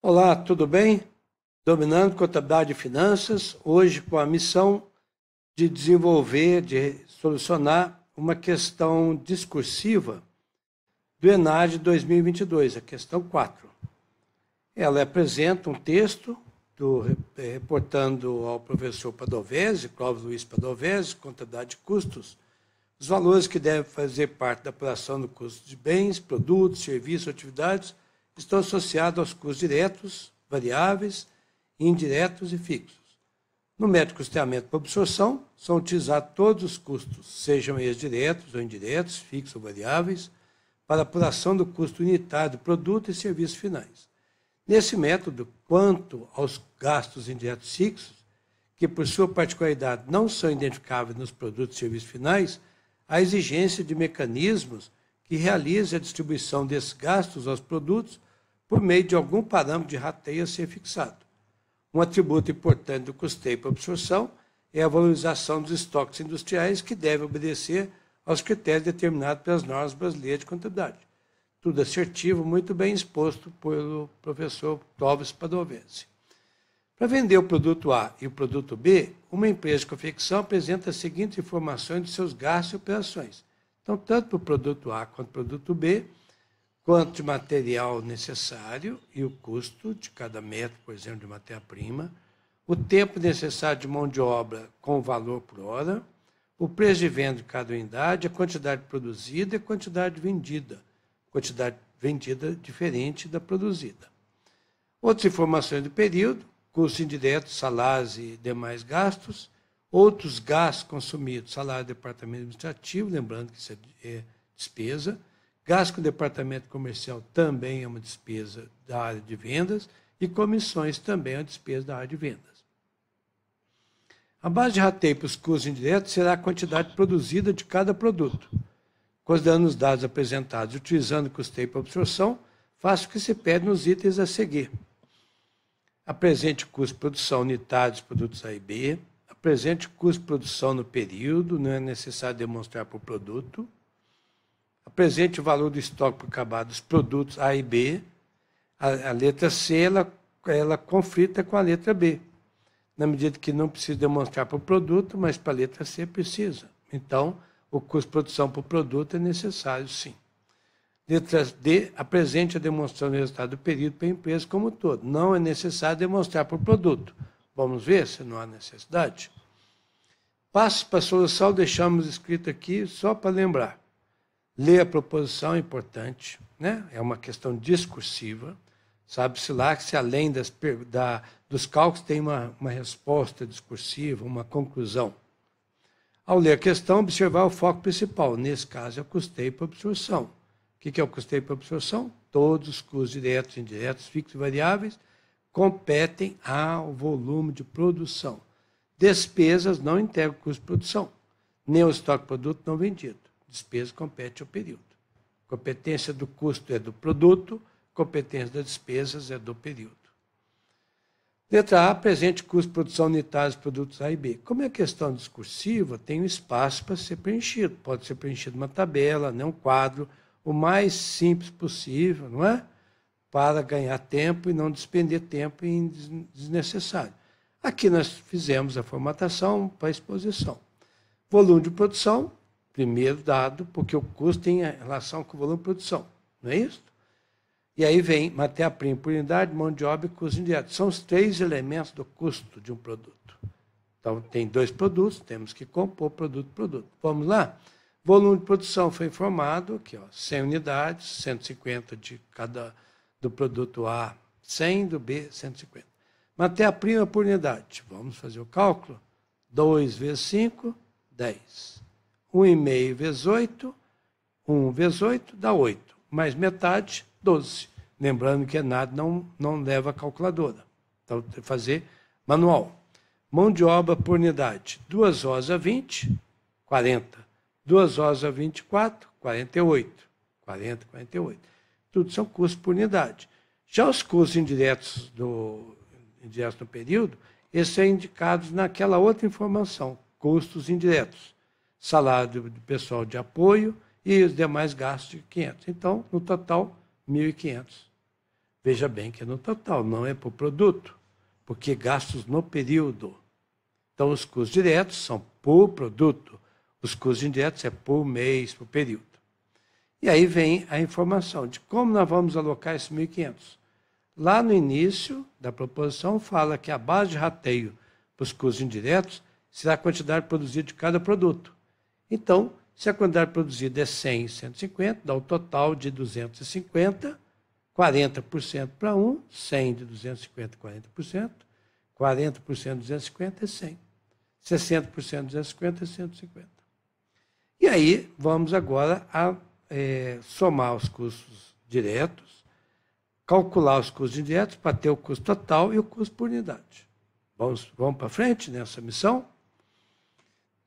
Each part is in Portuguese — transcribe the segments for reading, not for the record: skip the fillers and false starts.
Olá, tudo bem? Dominando Contabilidade e Finanças, hoje com a missão de desenvolver, de solucionar uma questão discursiva do ENAD 2022, a questão 4. Ela apresenta um texto reportando ao professor Padovese, Clóvis Luiz Padovese, Contabilidade de Custos, os valores que devem fazer parte da apuração do custo de bens, produtos, serviços ou atividades estão associados aos custos diretos, variáveis, indiretos e fixos. No método de custeamento por absorção, são utilizados todos os custos, sejam eles diretos ou indiretos, fixos ou variáveis, para a apuração do custo unitário do produto e serviços finais. Nesse método, quanto aos gastos indiretos fixos, que por sua particularidade não são identificáveis nos produtos e serviços finais, há exigência de mecanismos que realizem a distribuição desses gastos aos produtos por meio de algum parâmetro de rateio a ser fixado. Um atributo importante do custeio por absorção é a valorização dos estoques industriais que deve obedecer aos critérios determinados pelas normas brasileiras de contabilidade. Tudo assertivo, muito bem exposto pelo professor Clóvis Padovese. Para vender o produto A e o produto B, uma empresa de confecção apresenta as seguintes informações de seus gastos e operações. Então, tanto para o produto A quanto para o produto B, quanto de material necessário e o custo de cada metro, por exemplo, de matéria-prima, o tempo necessário de mão de obra com o valor por hora, o preço de venda de cada unidade, a quantidade produzida e a quantidade vendida. Quantidade vendida diferente da produzida. Outras informações do período, custos indiretos, salários e demais gastos, outros gastos consumidos, salário do departamento administrativo, lembrando que isso é despesa, gasto com o departamento comercial também é uma despesa da área de vendas e comissões também é uma despesa da área de vendas. A base de rateio para os custos indiretos será a quantidade produzida de cada produto. Considerando os dados apresentados e utilizando o custeio por absorção, faça o que se pede nos itens a seguir. Apresente o custo de produção unitário dos produtos A e B. Apresente o custo de produção no período, não é necessário demonstrar por produto. Apresente o valor do estoque por acabado dos produtos A e B. A letra C, ela conflita com a letra B, na medida que não precisa demonstrar por produto, mas para a letra C precisa. Então, o custo de produção por produto é necessário, sim. Letra D, apresente a demonstração do resultado do período para a empresa como um todo. Não é necessário demonstrar por produto. Vamos ver se não há necessidade? Passos para a solução, deixamos escrito aqui só para lembrar. Ler a proposição é importante, né? É uma questão discursiva. Sabe-se lá que se além dos cálculos tem uma resposta discursiva, uma conclusão. Ao ler a questão, observar o foco principal. Nesse caso, é o custeio por absorção. O que é o custeio por absorção? Todos os custos diretos, indiretos, fixos e variáveis competem ao volume de produção. Despesas não integram o custo de produção, nem o estoque de produto não vendido. Despesa compete ao período. Competência do custo é do produto, competência das despesas é do período. Letra A, apresente custo de produção unitário dos produtos A e B. Como é questão discursiva, tem um espaço para ser preenchido. Pode ser preenchido uma tabela, um quadro, o mais simples possível, não é? Para ganhar tempo e não despender tempo em desnecessário. Aqui nós fizemos a formatação para a exposição. Volume de produção, primeiro dado, porque o custo tem relação com o volume de produção, não é isso? E aí vem matéria-prima por unidade, mão de obra e custo indireto. São os três elementos do custo de um produto. Então, tem dois produtos, temos que compor produto. Vamos lá? Volume de produção foi informado, aqui, 100 unidades, 150 de cada do produto A, 100, do B, 150. Matéria-prima por unidade. Vamos fazer o cálculo. 2 vezes 5, 10. 1,5 vezes 8, 1 vezes 8 dá 8. Mais metade, 12. Lembrando que nada não leva a calculadora. Então, tem que fazer manual. Mão de obra por unidade. 2 horas a 20, 40. 2 horas a 24, 48. 40, 48. Tudo são custos por unidade. Já os custos indiretos no período, esses são indicados naquela outra informação, custos indiretos. Salário do pessoal de apoio e os demais gastos de 500. Então, no total, 1.500. Veja bem que é no total, não é por produto, porque gastos no período. Então, os custos diretos são por produto, os custos indiretos é por mês, por período. E aí vem a informação de como nós vamos alocar esses 1.500. Lá no início da proposição fala que a base de rateio para os custos indiretos será a quantidade produzida de cada produto. Então, se a quantidade produzida é 100 e 150, dá o total de 250, 40% para um, 100 de 250, 40%, 40% de 250 é 100, 60% de 250 é 150. E aí, vamos agora a somar os custos diretos, calcular os custos indiretos para ter o custo total e o custo por unidade. Vamos para frente nessa missão?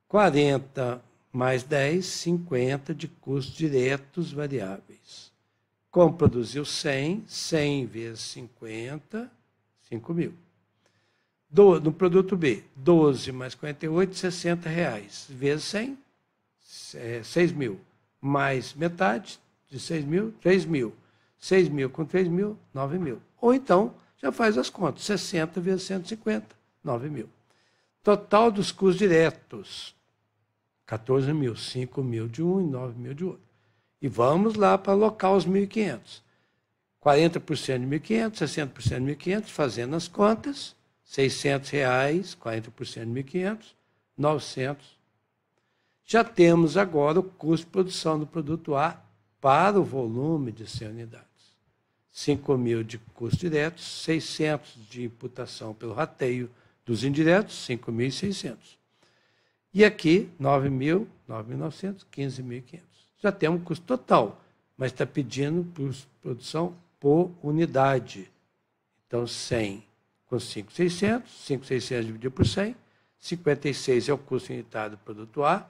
40 mais 10, 50 de custos diretos variáveis. Como produziu 100, 100 vezes 50, 5.000. No produto B, 12 mais 48, 60 reais. Vezes 100, 6.000. Mais metade de 6.000, 3.000. 6.000 com 3.000, 9.000. Ou então, já faz as contas, 60 vezes 150, 9.000. Total dos custos diretos, 14.000, 5.000 de um e 9.000 de outro. E vamos lá para alocar os 1.500. 40% de 1.500, 60% de 1.500, fazendo as contas, 600 reais, 40% de 1.500, 900. Já temos agora o custo de produção do produto A para o volume de 100 unidades. 5.000 de custos diretos, 600 de imputação pelo rateio dos indiretos, 5.600. E aqui, 9.000, 9.900, 15.500. Já temos o custo total, mas está pedindo produção por unidade. Então, 100 com 5.600, 5.600 dividido por 100, 56 é o custo unitário do produto A,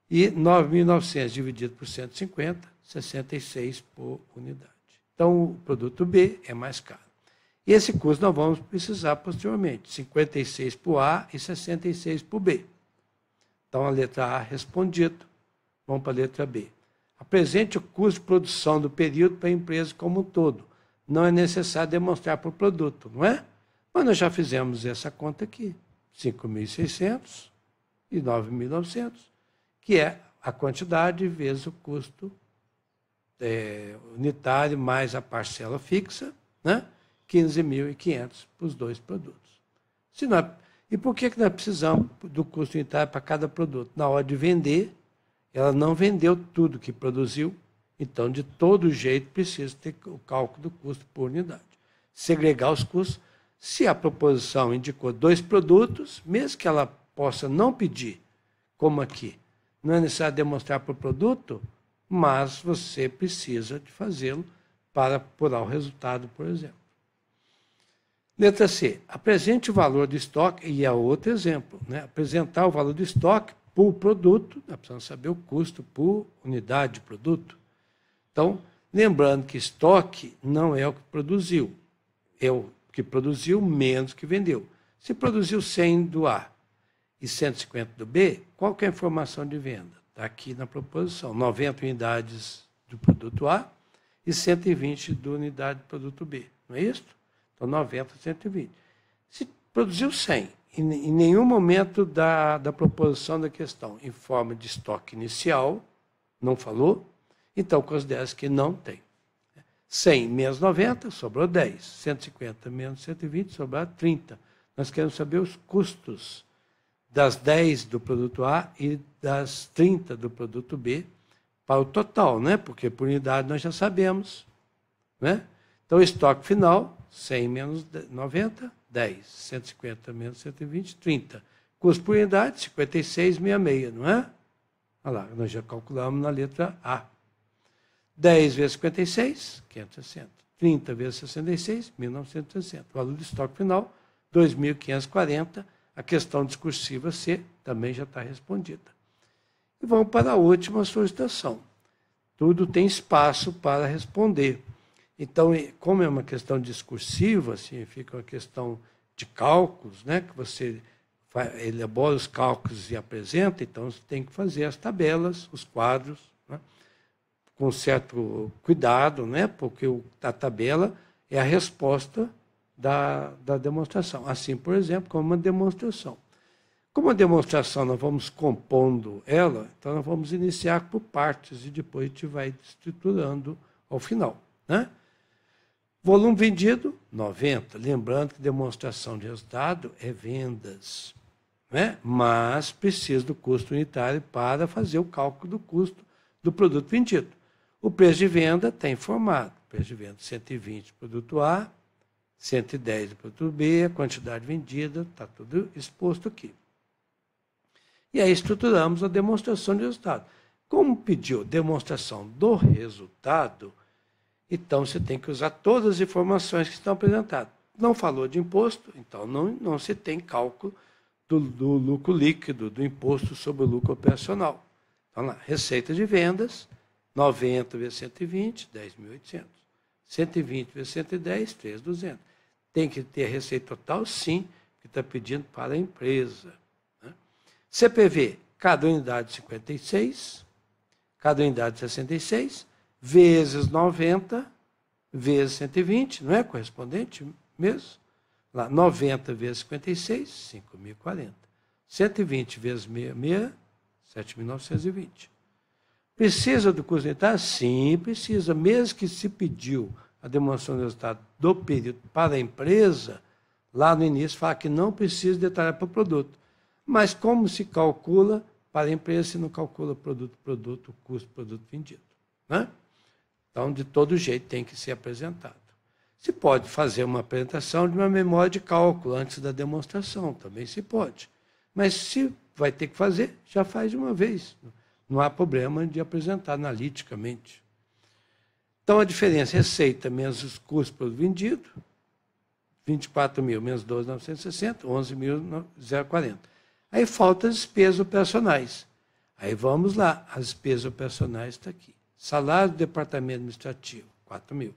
e 9.900 dividido por 150, 66 por unidade. Então, o produto B é mais caro. E esse custo nós vamos precisar posteriormente, 56 para o A e 66 para o B. Então, a letra A respondido. Vamos para a letra B. Apresente o custo de produção do período para a empresa como um todo. Não é necessário demonstrar por produto, não é? Mas nós já fizemos essa conta aqui. 5.600 e 9.900, que é a quantidade vezes o custo unitário mais a parcela fixa, né? 15.500 para os dois produtos. E por que nós precisamos do custo unitário para cada produto? Na hora de vender, ela não vendeu tudo que produziu, então, de todo jeito, precisa ter o cálculo do custo por unidade. Segregar os custos. Se a proposição indicou 2 produtos, mesmo que ela possa não pedir, como aqui, não é necessário demonstrar por produto, mas você precisa de fazê-lo para apurar o resultado, por exemplo. Letra C. Apresente o valor do estoque, e é outro exemplo, né? Apresentar o valor do estoque por produto, nós precisamos saber o custo por unidade de produto. Então, lembrando que estoque não é o que produziu, é o que produziu menos que vendeu. Se produziu 100 do A e 150 do B, qual que é a informação de venda? Está aqui na proposição, 90 unidades do produto A e 120 da unidade do produto B, não é isso? Então, 90, 120. Se produziu 100, em nenhum momento da proposição da questão, em forma de estoque inicial, não falou, então considera-se que não tem. 100 menos 90, sobrou 10. 150 menos 120, sobrou 30. Nós queremos saber os custos das 10 do produto A e das 30 do produto B para o total, né? Porque por unidade nós já sabemos, né? Então, o estoque final, 100 menos 90, 10. 150 menos 120, 30. Custo por unidade, 56,66, não é? Olha lá, nós já calculamos na letra A. 10 vezes 56, 560. 30 vezes 66, 1.960. O valor do estoque final, 2.540. A questão discursiva C também já está respondida. E vamos para a última solicitação. Tudo tem espaço para responder. Então, como é uma questão discursiva, significa uma questão de cálculos, né, que você elabora os cálculos e apresenta, então você tem que fazer as tabelas, os quadros, né, com certo cuidado, né, porque a tabela é a resposta da demonstração. Assim, por exemplo, como uma demonstração. Como a demonstração nós vamos compondo ela, então nós vamos iniciar por partes e depois a gente vai estruturando ao final, né? Volume vendido, 90. Lembrando que demonstração de resultado é vendas, né? Mas precisa do custo unitário para fazer o cálculo do custo do produto vendido. O preço de venda está informado. Preço de venda 120 produto A, 110 do produto B, a quantidade vendida, está tudo exposto aqui. E aí estruturamos a demonstração de resultado. Como pediu demonstração do resultado, então você tem que usar todas as informações que estão apresentadas. Não falou de imposto, então não se tem cálculo do lucro líquido, do imposto sobre o lucro operacional. Então lá, receita de vendas, 90 vezes 120, 10.800. 120 vezes 110, 3.200. Tem que ter a receita total, sim, que está pedindo para a empresa. CPV, cada unidade 56, cada unidade 66, vezes 90, vezes 120, não é correspondente mesmo? Lá, 90 vezes 56, 5.040. 120 vezes 66, 7.920. Precisa do custo unitário? Sim, precisa. Mesmo que se pediu a demonstração do resultado do período para a empresa, lá no início fala que não precisa detalhar para o produto. Mas como se calcula para a empresa se não calcula produto, custo, produto vendido, né? Então, de todo jeito, tem que ser apresentado. Se pode fazer uma apresentação de uma memória de cálculo antes da demonstração, também se pode. Mas se vai ter que fazer, já faz de uma vez. Não há problema de apresentar analiticamente. Então, a diferença, receita menos os custos pelo vendido, 24.000 menos 12.960, 11.040. Aí faltam as despesas operacionais. Aí vamos lá, as despesas operacionais estão aqui. Salário do departamento administrativo, 4.000.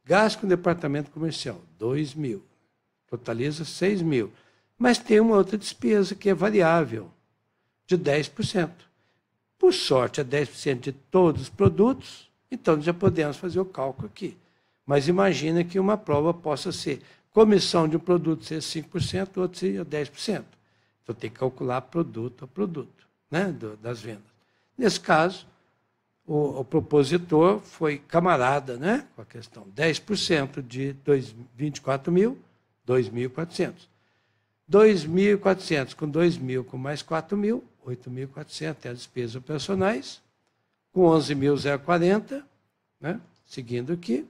Gasto com o departamento comercial, 2.000. Totaliza 6.000. Mas tem uma outra despesa que é variável, de 10%. Por sorte, é 10% de todos os produtos, então já podemos fazer o cálculo aqui. Mas imagina que uma prova possa ser comissão de um produto ser 5%, outro seria 10%. Então tem que calcular produto a produto, né, das vendas. Nesse caso, o propositor foi camarada, né, com a questão. 10% de 24.000, 2.400. 2.400 com 2.000 com mais 4.000, 8.400 é as despesas operacionais, com 11.040, né, seguindo aqui,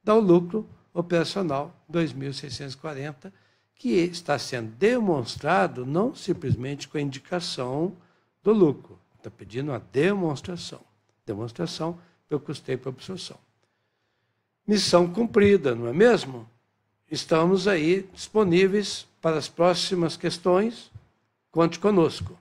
dá o lucro operacional 2.640, que está sendo demonstrado não simplesmente com a indicação do lucro, está pedindo uma demonstração. Demonstração eu custei para absorção. Missão cumprida, não é mesmo? Estamos aí disponíveis para as próximas questões. Conte conosco.